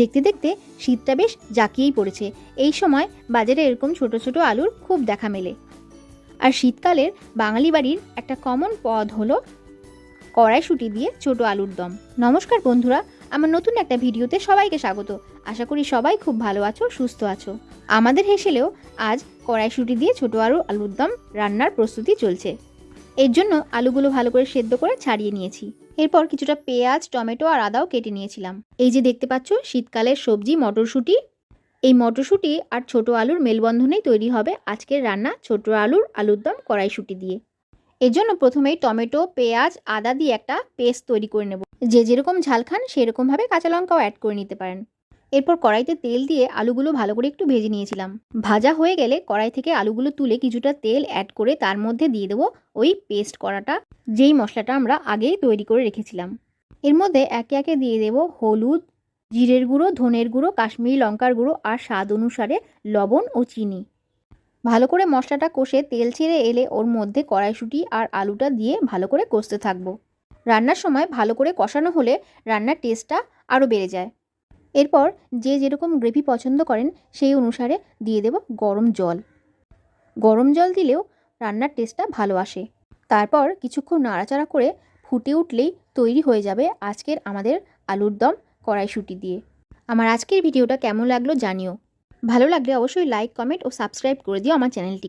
দেখতে দেখতে শীতটা বেশ জাঁকিয়েই পড়েছে। এই সময় বাজারে এরকম ছোট ছোট আলুর খুব দেখা মেলে। আর শীতকালের বাঙালি বাড়ির একটা কমন পদ হলো কড়াইশুঁটি দিয়ে ছোট আলুর দম। নমস্কার বন্ধুরা, আমার নতুন একটা ভিডিওতে সবাইকে স্বাগত। আশা করি সবাই খুব ভালো আছো, সুস্থ আছো। আমাদের হেসেলেও আজ কড়াইশুঁটি দিয়ে ছোট আলুর দম রান্নার প্রস্তুতি চলছে। এর জন্য আলুগুলো ভালো করে সেদ্ধ করে ছাড়িয়ে নিয়েছি। এরপর কিছুটা পেঁয়াজ, টমেটো আর আদাও কেটে নিয়েছিলাম। এই যে দেখতে পাচ্ছ শীতকালের সবজি মটরশুঁটি। এই মটরশুঁটি আর ছোট আলুর মেলবন্ধনেই তৈরি হবে আজকের রান্না ছোট আলুর দম কড়াইশুঁটি দিয়ে। এর জন্য প্রথমেই টমেটো, পেঁয়াজ, আদা দিয়ে একটা পেস্ট তৈরি করে নেব। যে যেরকম ঝাল খান সেরকমভাবে কাঁচা লঙ্কাও অ্যাড করে নিতে পারেন। এরপর কড়াইতে তেল দিয়ে আলুগুলো ভালো করে একটু ভেজে নিয়েছিলাম। ভাজা হয়ে গেলে কড়াই থেকে আলুগুলো তুলে কিছুটা তেল অ্যাড করে তার মধ্যে দিয়ে দেবো ওই পেস্ট করাটা, যেই মশলাটা আমরা আগেই তৈরি করে রেখেছিলাম। এর মধ্যে একে একে দিয়ে দেবো হলুদ, জিরের গুঁড়ো, ধনের গুঁড়ো, কাশ্মীরি লঙ্কার গুঁড়ো আর স্বাদ অনুসারে লবণ ও চিনি। ভালো করে মশলাটা কষে তেল ছেড়ে এলে ওর মধ্যে কড়াইশুঁটি আর আলুটা দিয়ে ভালো করে কষতে থাকবো। রান্নার সময় ভালো করে কষানো হলে রান্নার টেস্টটা আরও বেড়ে যায়। এরপর যে যেরকম গ্রেভি পছন্দ করেন সেই অনুসারে দিয়ে দেব গরম জল। গরম জল দিলেও রান্নার টেস্টটা ভালো আসে। তারপর কিছুক্ষণ নাড়াচাড়া করে ফুটে উঠলেই তৈরি হয়ে যাবে আজকের আমাদের আলুর দম কড়াইশুঁটি দিয়ে। আমার আজকের ভিডিওটা কেমন লাগলো জানিও। ভালো লাগলে অবশ্যই লাইক, কমেন্ট ও সাবস্ক্রাইব করে দিও আমার চ্যানেলটি।